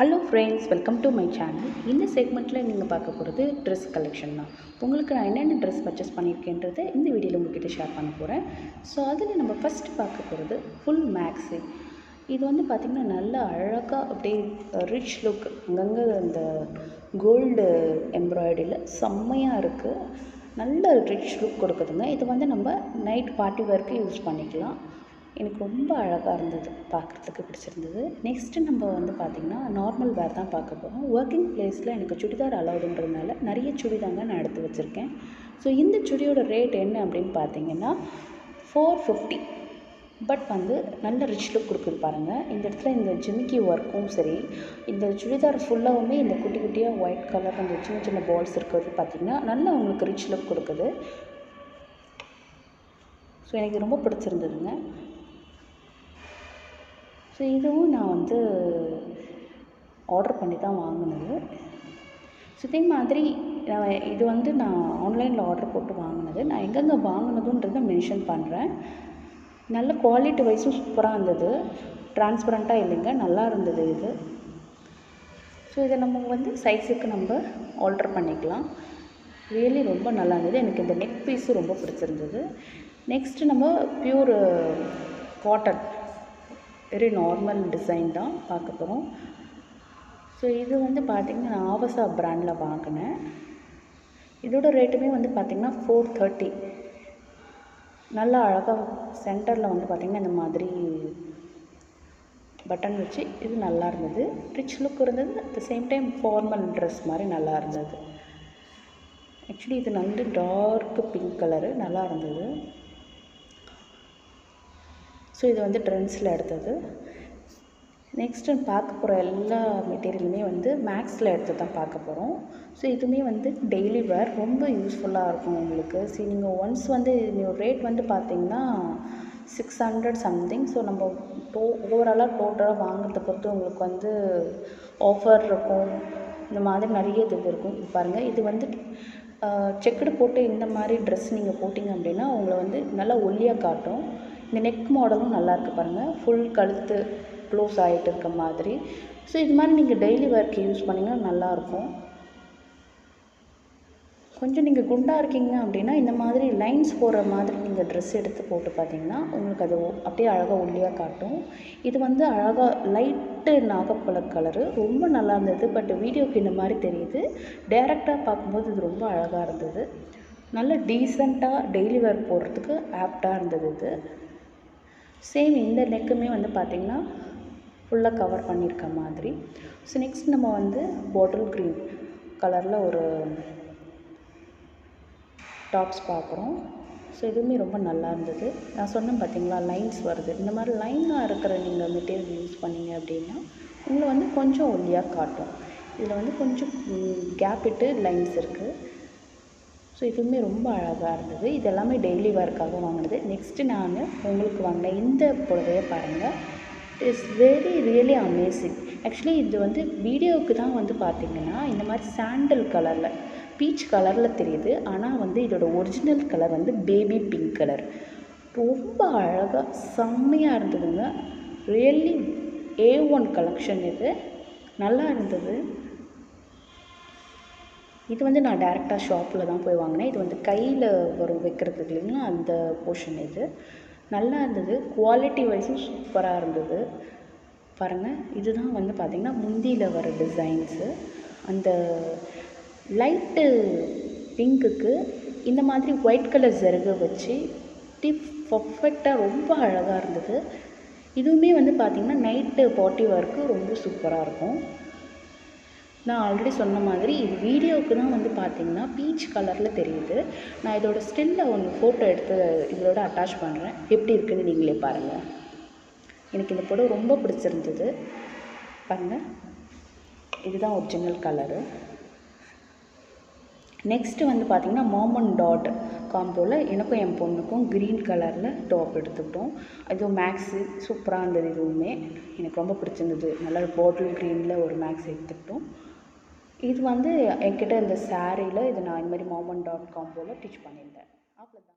Hello friends, welcome to my channel. இந்த செக்மெண்ட்டில் நீங்கள் பார்க்க போகிறது ட்ரெஸ் கலெக்ஷன் தான். உங்களுக்கு நான் என்னென்ன ட்ரெஸ் பர்ச்சேஸ் பண்ணியிருக்கேன்றதை இந்த வீடியோவில் உங்கள்கிட்ட ஷேர் பண்ண போகிறேன். ஸோ அதில் நம்ம ஃபஸ்ட்டு பார்க்க போகிறது ஃபுல் மேக்ஸி. இது வந்து பார்த்திங்கன்னா நல்லா அழகாக அப்படியே ரிச் லுக், அங்கங்கே அந்த கோல்டு எம்ப்ராய்டரியில் செம்மையாக இருக்குது. நல்ல ரிச் லுக் கொடுக்குதுங்க. இது வந்து நம்ம நைட் பார்ட்டி வேர்க்கு யூஸ் பண்ணிக்கலாம். எனக்கு ரொம்ப அழகாக இருந்தது, பார்க்குறதுக்கு பிடிச்சிருந்தது. நெக்ஸ்ட்டு நம்ம வந்து பார்த்திங்கன்னா நார்மல் வேர் தான் பார்க்க போகிறோம். ஒர்க்கிங் ப்ளேஸில் எனக்கு சுடிதார் அலௌடுன்றதுனால நிறைய சுடிதாங்க நான் எடுத்து வச்சுருக்கேன். ஸோ இந்த சுடியோட ரேட் என்ன அப்படின்னு பார்த்தீங்கன்னா 450. பட் வந்து நல்ல ரிச் லுக் கொடுக்குது பாருங்கள். இந்த இடத்துல இந்த ஜிமிக்கி ஒர்க்கும் சரி, இந்த சுடிதார் ஃபுல்லாகவுமே இந்த குட்டி குட்டியாக ஒயிட் கலர் அந்த சின்ன சின்ன பால்ஸ் இருக்கிறது பார்த்திங்கன்னா நல்லா உங்களுக்கு ரிச் லுக் கொடுக்குது. ஸோ எனக்கு ரொம்ப பிடிச்சிருந்ததுங்க. ஸோ இதுவும் நான் வந்து ஆர்டர் பண்ணி தான் வாங்கினது. ஸோ இதே மாதிரி இது வந்து நான் ஆன்லைனில் ஆர்டர் போட்டு வாங்கினது. நான் எங்கெங்கே வாங்கினதுன்றதை மென்ஷன் பண்ணுறேன். நல்ல குவாலிட்டி வைஸும் சூப்பராக இருந்தது, டிரான்ஸ்பரண்ட்டாக இல்லைங்க, நல்லா இருந்தது இது. ஸோ இதை நம்ம வந்து சைஸுக்கு நம்ம ஆல்டர் பண்ணிக்கலாம். ரியலி ரொம்ப நல்லா இருந்தது. எனக்கு இந்த நெக் பீஸும் ரொம்ப பிடிச்சிருந்தது. நெக்ஸ்ட்டு நம்ம pure cotton, very normal design தான் பார்க்க போகிறோம். ஸோ இது வந்து பார்த்திங்கன்னா நான் ஆவசா பிராண்டில் வாங்கினேன். இதோட ரேட்டுமே வந்து பார்த்திங்கன்னா 430. நல்லா அழகாக சென்டரில் வந்து பார்த்திங்கன்னா இந்த மாதிரி பட்டன் வச்சு இது நல்லா இருந்தது. ரிச் லுக் இருந்தது, at the same time formal dress மாதிரி நல்லா இருந்தது. ஆக்சுவலி இது நல்ல டார்க் பிங்க் கலரு, நல்லா இருந்தது. ஸோ இது வந்து ட்ரெண்ட்ஸில் எடுத்தது. நெக்ஸ்ட்டு பார்க்க போகிற எல்லா மெட்டீரியலுமே வந்து மேக்ஸில் எடுத்து தான் பார்க்க போகிறோம். ஸோ இதுவுமே வந்து டெய்லி வேர் ரொம்ப யூஸ்ஃபுல்லாக இருக்கும் உங்களுக்கு. நீங்கள் ஒன்ஸ் வந்து ரேட் வந்து பார்த்திங்கன்னா 600 சம்திங். ஸோ நம்ம ஓவராலாக டோட்டலாக வாங்குறத பொறுத்து உங்களுக்கு வந்து ஆஃபர் இருக்கும், இந்த மாதிரி நிறைய இது இருக்கும். பாருங்கள், இது வந்து செக்குடு போட்டு இந்த மாதிரி ட்ரெஸ் நீங்கள் போட்டிங்க அப்படின்னா உங்களை வந்து நல்லா ஒல்லியாக காட்டும். இந்த நெக் மாடலும் நல்லாயிருக்கு பாருங்கள், ஃபுல் கழுத்து க்ளோஸ் ஆகிட்டு இருக்க மாதிரி. ஸோ இது மாதிரி நீங்கள் டெய்லி வேர்க்கு யூஸ் பண்ணிங்கன்னா நல்லாயிருக்கும். கொஞ்சம் நீங்கள் குண்டாக இருக்கீங்க அப்படின்னா இந்த மாதிரி லைன்ஸ் போகிற மாதிரி நீங்கள் ட்ரெஸ் எடுத்து போட்டு பார்த்தீங்கன்னா உங்களுக்கு அது அப்படியே அழகாக ஒல்லியாக காட்டும். இது வந்து அழகாக லைட்டு நாகப்பழ கலரு, ரொம்ப நல்லா இருந்தது. பட் வீடியோக்கு இந்த மாதிரி தெரியுது, டேரெக்டாக பார்க்கும்போது இது ரொம்ப அழகாக இருந்தது. நல்ல டீசெண்டாக டெய்லி வேர் போடுறதுக்கு ஆப்டாக இருந்தது இது. சேம் இந்த நெக்குமே வந்து பார்த்திங்கன்னா ஃபுல்லாக கவர் பண்ணியிருக்க மாதிரி. ஸோ நெக்ஸ்ட் நம்ம வந்து பாட்டில் க்ரீன் கலரில் ஒரு டாப்ஸ் பார்க்குறோம். ஸோ இதுவுமே ரொம்ப நல்லா இருந்தது. நான் சொன்னேன் பார்த்திங்களா, லைன்ஸ் வருது. இந்த மாதிரி லைனாக இருக்கிற நீங்கள் மெட்டீரியல் யூஸ் பண்ணிங்க அப்படின்னா உங்களை வந்து கொஞ்சம் ஒல்லியாக காட்டும். இதில் வந்து கொஞ்சம் கேப் விட்டு லைன்ஸ் இருக்குது. ஸோ இதுவுமே ரொம்ப அழகாக இருந்தது. இது எல்லாமே டெய்லி வேர்க்காக வாங்கினது. நெக்ஸ்ட்டு நான் உங்களுக்கு வாங்கினேன் இந்த புடவையை பாருங்கள். It's very really amazing. Actually இது வந்து வீடியோவுக்கு தான் வந்து பார்த்திங்கன்னா இந்த மாதிரி சாண்டல் கலரில், பீச் கலரில் தெரியுது. ஆனால் வந்து இதோட ஒரிஜினல் கலர் வந்து பேபி பிங்க் கலர். ரொம்ப அழகாக செம்மையாக இருந்ததுங்க. ரியலி A1 கலெக்ஷன் இது, நல்லா இருந்தது. இது வந்து நான் டேரெக்டாக ஷாப்பில் தான் போய் வாங்கினேன். இது வந்து கையில் வரும் வைக்கிறதுக்கு இல்லைங்களா, அந்த போர்ஷன் இது. நல்லா இருந்தது. குவாலிட்டி வைஸும் சூப்பராக இருந்தது பாருங்கள். இதுதான் வந்து பார்த்திங்கன்னா முந்தியில் வர டிசைன்ஸு. அந்த லைட்டு பிங்க்குக்கு இந்த மாதிரி ஒயிட் கலர் ஜருகை வச்சு பர்ஃபெக்டாக ரொம்ப அழகாக இருந்தது. இதுவுமே வந்து பார்த்திங்கன்னா நைட்டு பார்ட்டி வேர்க்கு ரொம்ப சூப்பராக இருக்கும். நான் ஆல்ரெடி சொன்ன மாதிரி இது வீடியோவுக்கு தான் வந்து பார்த்திங்கன்னா பீச் கலரில் தெரியுது. நான் இதோட ஸ்டில்லில் ஒன்று ஃபோட்டோ எடுத்து இதோட அட்டாச் பண்ணுறேன், எப்படி இருக்குதுன்னு நீங்களே பாருங்கள். எனக்கு இந்த புடவை ரொம்ப பிடிச்சிருந்தது பாருங்கள். இதுதான் ஒரிஜினல் கலரு. நெக்ஸ்ட்டு வந்து பார்த்திங்கன்னா மாம் அண்ட் டாட் காம்போவில் எனக்கும் என் பொண்ணுக்கும் க்ரீன் கலரில் டாப் எடுத்துக்கிட்டோம். இதுவும் மேக்ஸு சூப்பராக இருந்தது. இதுவுமே எனக்கு ரொம்ப பிடிச்சிருந்தது. நல்லா பாட்டில் க்ரீனில் ஒரு மேக்ஸ் எடுத்துக்கிட்டோம். இது வந்து என்கிட்ட இந்த சாரியில் இது நான் இந்த மாதிரி மாம் அண்ட் டாட் காம்போவில் ஸ்டிச் பண்ணியிருந்தேன். அவ்வளோதான்.